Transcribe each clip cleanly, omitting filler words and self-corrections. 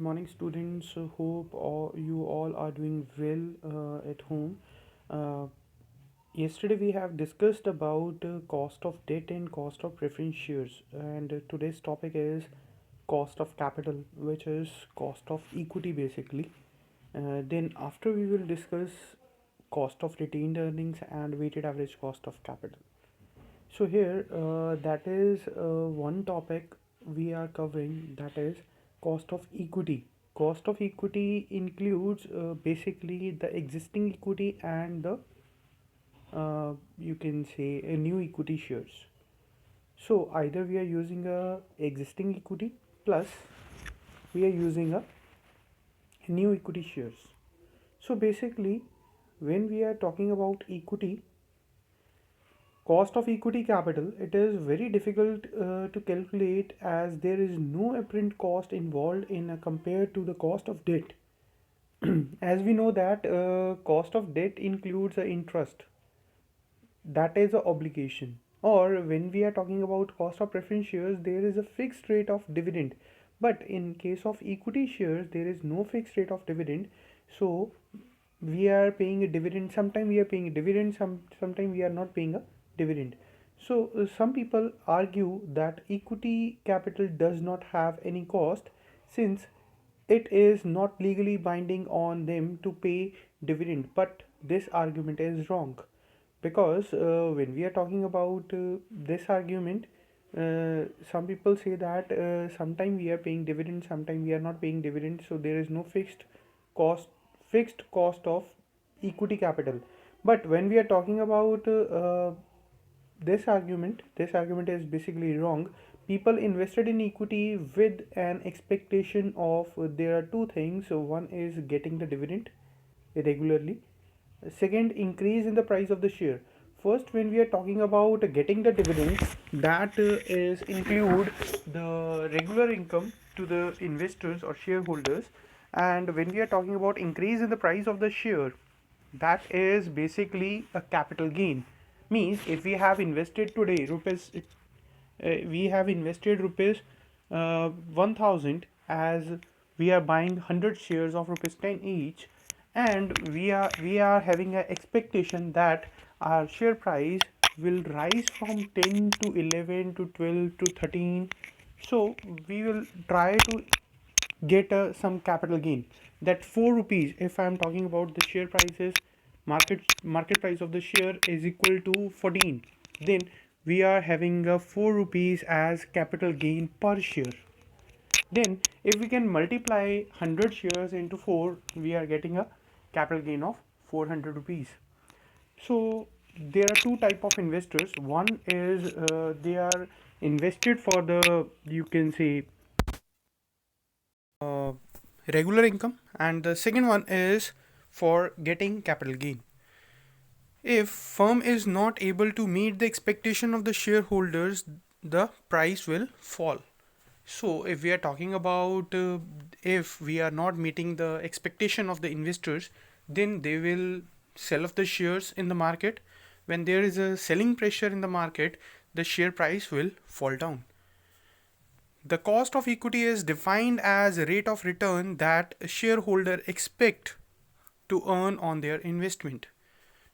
Morning, students. Hope you all are doing well at home. Uh, Yesterday we have discussed about cost of debt and cost of preference shares, and today's topic is cost of capital, which is cost of equity basically. Then after we will discuss cost of retained earnings and weighted average cost of capital. So here, that is one topic we are covering, that is cost of equity. Cost of equity includes basically the existing equity and the you can say a new equity shares. So either we are using a existing equity plus we are using a new equity shares. So basically, when we are talking about equity, cost of equity capital, it is very difficult to calculate as there is no apparent cost involved in compared to the cost of debt. As we know that cost of debt includes interest, that is a obligation. Or when we are talking about cost of preference shares, there is a fixed rate of dividend. But in case of equity shares, there is no fixed rate of dividend. So we are paying a dividend. Sometime we are paying a dividend. Sometime we are not paying a dividend. So some people argue that equity capital does not have any cost since it is not legally binding on them to pay dividend. But this argument is wrong because when we are talking about this argument, some people say that sometime we are paying dividend, sometime we are not paying dividend, so there is no cost fixed cost of equity capital. But when we are talking about this argument is basically wrong. People invested in equity with an expectation of there are two things. So one is getting the dividend regularly. Second, increase in the price of the share. First, when we are talking about getting the dividend, that is include the regular income to the investors or shareholders. And when we are talking about increase in the price of the share, that is basically a capital gain. Means if we have invested today rupees, we have invested rupees 1000, as we are buying 100 shares of rupees 10 each, and we are having an expectation that our share price will rise from 10 to 11 to 12 to 13. So we will try to get some capital gain. That 4 rupees, if I am talking about the share prices, market price of the share is equal to 14, then we are having a 4 rupees as capital gain per share. Then if we can multiply 100 shares into 4, we are getting a capital gain of 400 rupees. So there are two type of investors. One is they are invested for the, you can say, uh, regular income, and the second one is for getting capital gain. If firm is not able to meet the expectation of the shareholders, the price will fall. So if we are talking about if we are not meeting the expectation of the investors, then they will sell off the shares in the market. When there is a selling pressure in the market, the share price will fall down. The cost of equity is defined as a rate of return that a shareholder expect to earn on their investment.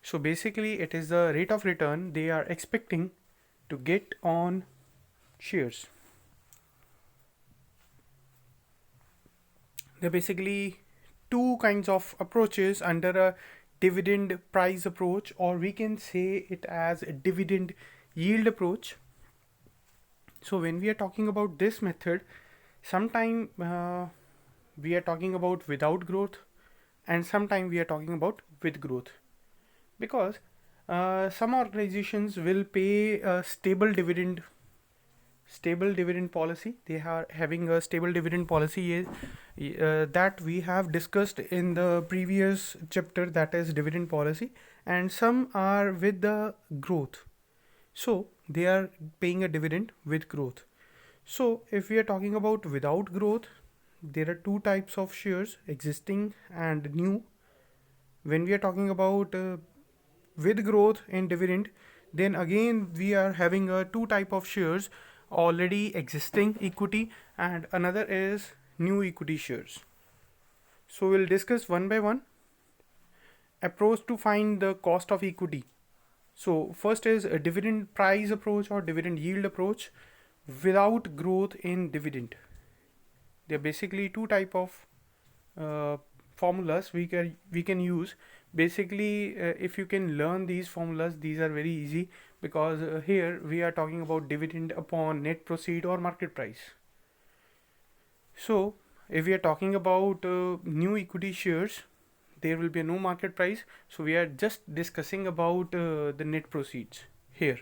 So basically, it is the rate of return they are expecting to get on shares. There are basically two kinds of approaches under a dividend price approach, or we can say it as a dividend yield approach. So when we are talking about this method, sometime we are talking about without growth, and sometime we are talking about with growth, because some organizations will pay a stable dividend policy. They are having a stable dividend policy that we have discussed in the previous chapter, that is dividend policy. And some are with the growth, so they are paying a dividend with growth. So if we are talking about without growth, there are two types of shares, existing and new. When we are talking about with growth in dividend, then again we are having two type of shares, already existing equity, and another is new equity shares. So we'll discuss one by one approach to find the cost of equity. So first is a dividend price approach or dividend yield approach without growth in dividend. There are basically two type of uh, formulas we can use. Basically, if you can learn these formulas, these are very easy, because here we are talking about dividend upon net proceed or market price. So if we are talking about new equity shares, there will be no market price, so we are just discussing about the net proceeds here.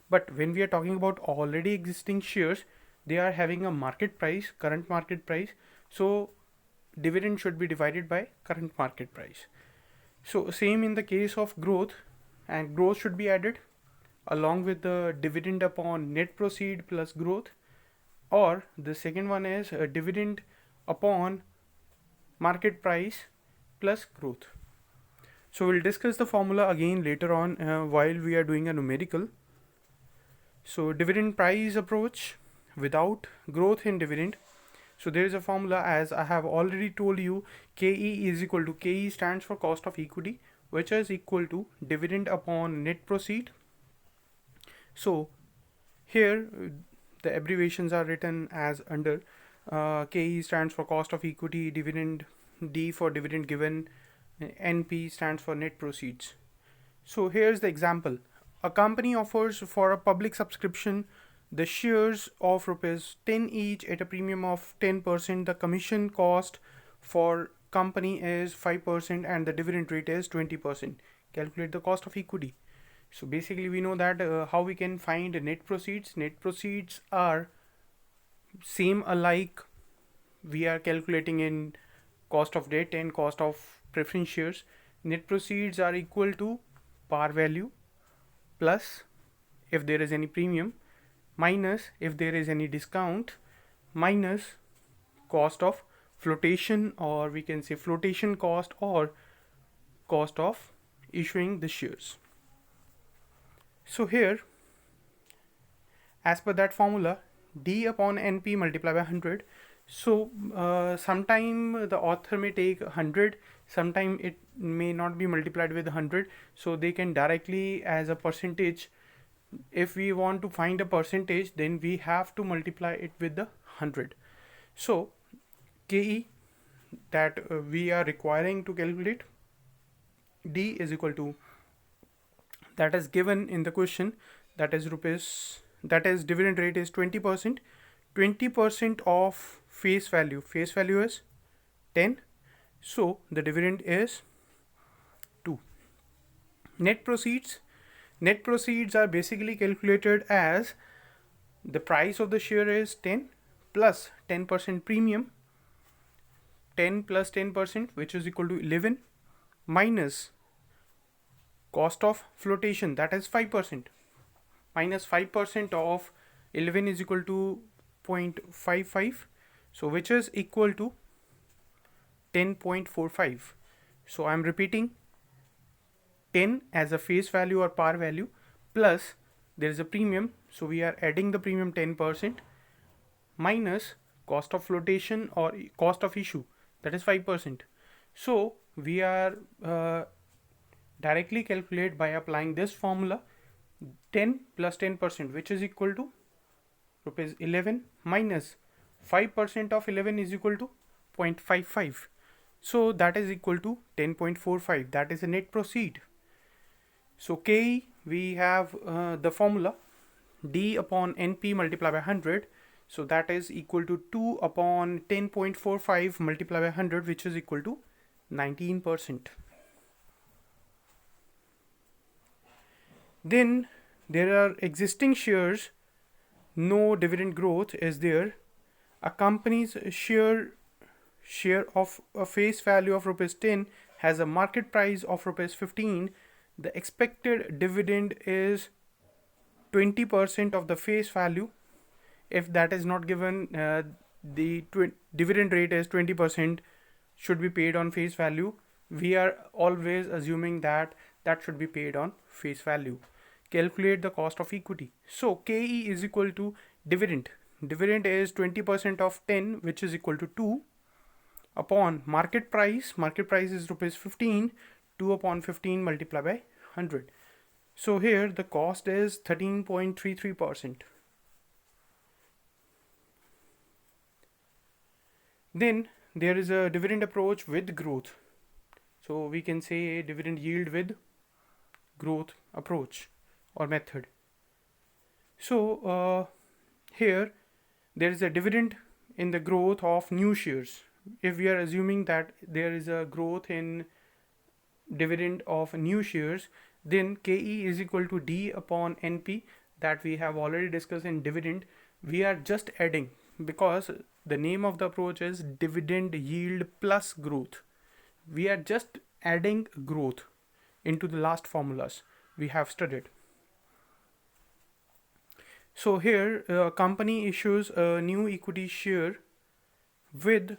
But when we are talking about already existing shares, they are having a market price, current market price, so dividend should be divided by current market price. So same in the case of growth, and growth should be added along with the dividend upon net proceed plus growth, or the second one is a dividend upon market price plus growth. So we'll discuss the formula again later on while we are doing a numerical. So dividend price approach without growth in dividend. So there is a formula, as I have already told you. KE is equal to, KE stands for cost of equity, which is equal to dividend upon net proceed. So here the abbreviations are written as under. KE stands for cost of equity, dividend, D for dividend given, NP stands for net proceeds. So here's the example. A company offers for a public subscription the shares of rupees 10 each at a premium of 10%. The commission cost for company is 5% and the dividend rate is 20%. Calculate the cost of equity. So basically we know that how we can find net proceeds. Net proceeds are same alike. We are calculating in cost of debt and cost of preference shares. Net proceeds are equal to par value plus if there is any premium minus if there is any discount minus cost of flotation, or we can say flotation cost or cost of issuing the shares. So here, as per that formula, D upon NP multiplied by 100. So sometime the author may take 100, sometime it may not be multiplied with 100, so they can directly as a percentage. If we want to find a percentage, then we have to multiply it with the 100. So KE that we are requiring to calculate, D is equal to, that is given in the question, that is dividend rate is 20%. 20% of face value is 10, so the dividend is 2. Net proceeds are basically calculated as the price of the share is 10 plus 10% premium, 10 plus 10%, which is equal to 11, minus cost of flotation, that is 5%, minus 5% of 11 is equal to 0.55, so which is equal to 10.45. so I'm repeating, 10 as a face value or par value, plus there is a premium, so we are adding the premium 10%, minus cost of flotation or cost of issue, that is 5%. So we are directly calculate by applying this formula, 10 plus 10%, which is equal to rupees 11, minus 5% of 11 is equal to 0.55, so that is equal to 10.45. that is a net proceed. So KE, we have the formula, D upon NP multiplied by 100, so that is equal to 2 upon 10.45 multiplied by 100, which is equal to 19%. Then there are existing shares, no dividend growth is there. A company's share of a face value of rupees 10 has a market price of rupees 15. The expected dividend is 20% of the face value. If that is not given, the dividend rate is 20%, should be paid on face value. We are always assuming that that should be paid on face value. Calculate the cost of equity. So KE is equal to dividend. dividend is 20% of 10, which is equal to 2 upon market price. Market price is rupees 15. 2 upon 15 multiplied by 100. So here the cost is 13.33%. Then there is a dividend approach with growth. So we can say dividend yield with growth approach or method. So here there is a dividend in the growth of new shares. If we are assuming that there is a growth in dividend of new shares, then KE is equal to D upon NP, that we have already discussed in dividend. We are just adding, because the name of the approach is dividend yield plus growth. We are just adding growth into the last formulas we have studied. So here company issues a new equity share with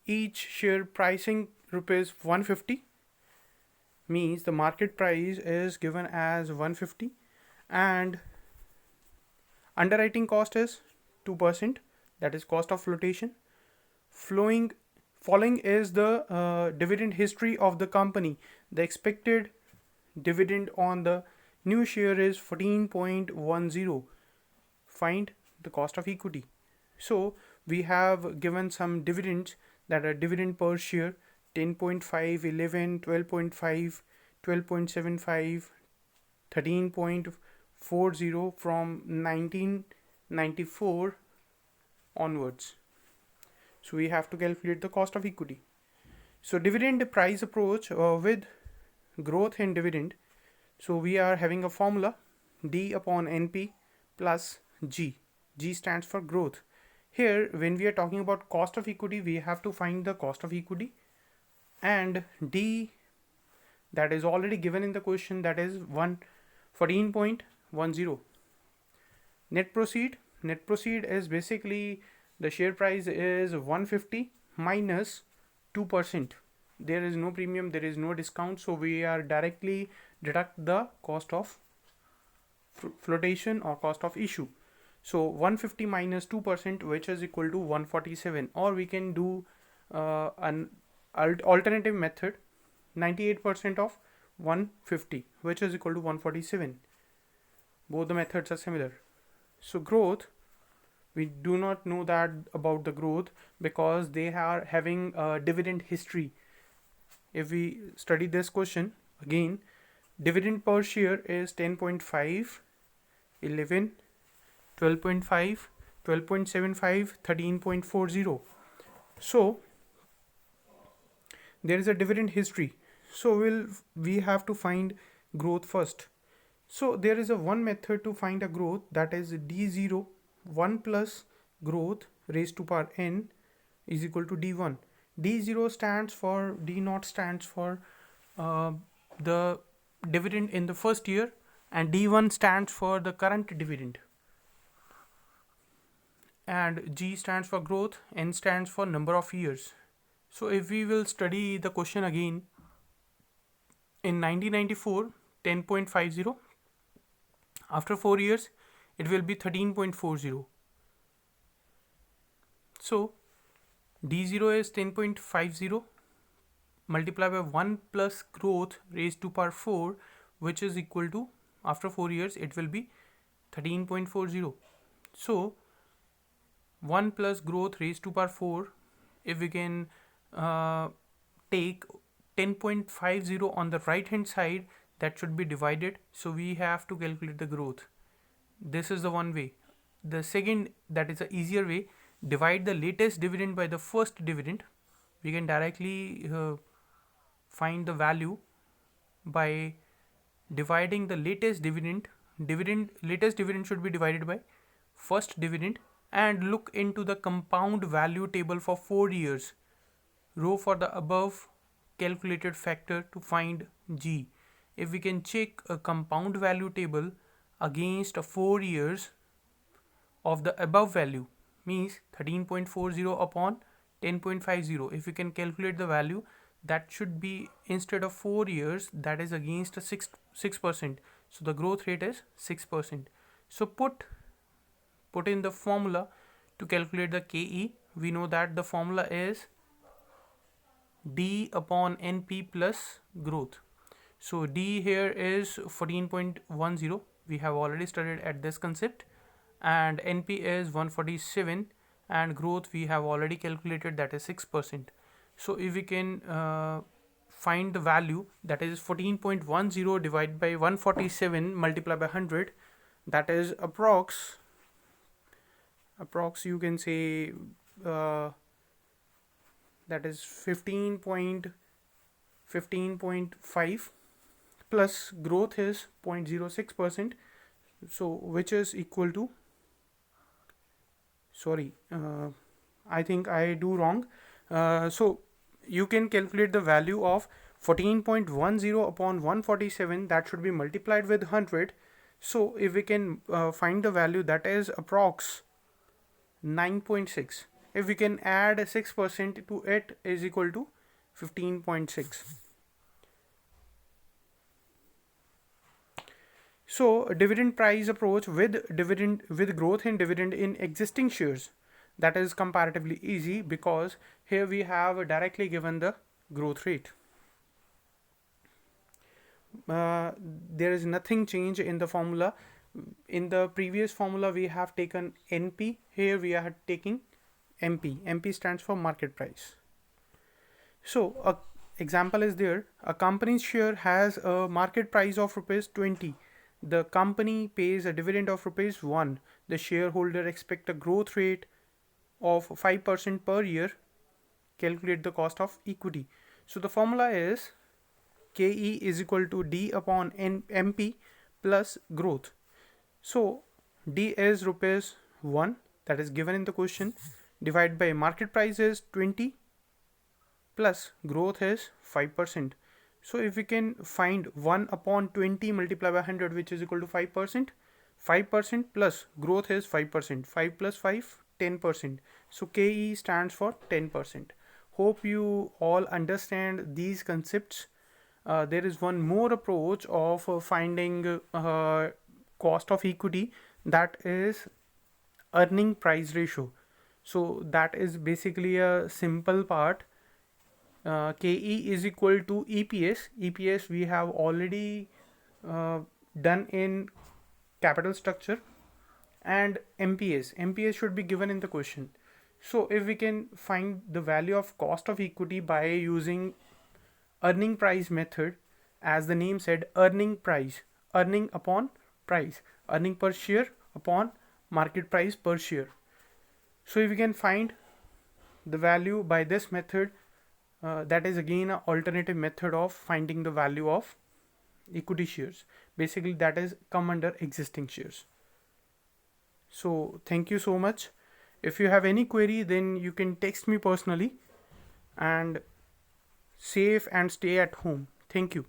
each share pricing rupees 150, means the market price is given as 150 and underwriting cost is 2%, that is cost of flotation. Following is the dividend history of the company. The expected dividend on the new share is 14.10. Find the cost of equity. So we have given some dividends, that are dividend per share 10.5, 11, 12.5, 12.75, 13.40 from 1994 onwards. So we have to calculate the cost of equity. So dividend price approach with growth in dividend. So we are having a formula D upon NP plus G. G stands for growth. Here when we are talking about cost of equity, we have to find the cost of equity, and D, that is already given in the question, that is 14.10. Net proceed is basically the share price is 150 minus 2%. There is no premium, there is no discount, so we are directly deduct the cost of flotation or cost of issue. So 150 minus 2%, which is equal to 147, or we can do an alternative method, 98% of 150, which is equal to 147. Both the methods are similar. So growth, we do not know that about the growth because they are having a dividend history. If we study this question again, dividend per share is 10.5, 11, 12.5, 12.75, 13.40. So there is a dividend history. So we have to find growth first. So there is a one method to find a growth, that is D0, 1 plus growth raised to power n is equal to D1. D0 stands for, D0 stands for the dividend in the first year, and D1 stands for the current dividend, and G stands for growth, N stands for number of years. So if we will study the question again, in 1994 10.50, after 4 years it will be 13.40. So D0 is 10.50 multiplied by 1 plus growth raised to power 4, which is equal to, after 4 years it will be 13.40. So 1 plus growth raised to power 4, if we can take 10.50 on the right hand side, that should be divided. So we have to calculate the growth. This is the one way. The second, that is a easier way, divide the latest dividend by the first dividend. We can directly find the value by dividing the latest dividend. Latest dividend should be divided by first dividend, and look into the compound value table for 4 years. Row for the above calculated factor to find G. If we can check a compound value table against 4 years of the above value, means 13.40 upon 10.50, if we can calculate the value, that should be, instead of 4 years, that is against a 6%. So the growth rate is 6%. So put in the formula To calculate the KE, we know that the formula is D upon NP plus growth. So D here is 14.10. We have already studied at this concept, and NP is 147, and growth we have already calculated, that is 6%. So if we can find the value, that is 14.10 divided by 147 multiplied by 100, that is approx you can say uh, that is 15.5 plus growth is 0.06%, so which is equal to, sorry, I think I do wrong. So you can calculate the value of 14.10 upon 147, that should be multiplied with 100. So if we can find the value, that is approx 9.6. If we can add 6% to it, is equal to 15.6. So dividend price approach with growth in dividend in existing shares, that is comparatively easy because here we have directly given the growth rate. There is nothing change in the formula. In the previous formula we have taken NP, here we are taking MP. MP stands for market price. So a example is there, a company's share has a market price of rupees 20. The company pays a dividend of rupees 1. The shareholder expect a growth rate of 5% per year. Calculate the cost of equity. So the formula is KE is equal to D upon MP plus growth. So D is rupees 1, that is given in the question, divided by market price is 20 plus growth is 5%. So if we can find 1 upon 20 multiplied by 100, which is equal to 5%, 5% plus growth is 5%, 5 plus 5, 10%. So KE stands for 10%. Hope you all understand these concepts. There is one more approach of finding cost of equity, that is earning price ratio. So that is basically a simple part. KE is equal to EPS. EPS we have already done in capital structure, and MPS. MPS should be given in the question. So if we can find the value of cost of equity by using earning price method, as the name said, earning price, earning upon price, earning per share upon market price per share. So if we can find the value by this method, that is again an alternative method of finding the value of equity shares. Basically that is come under existing shares. So thank you so much. If you have any query, then you can text me personally, and safe and stay at home. Thank you.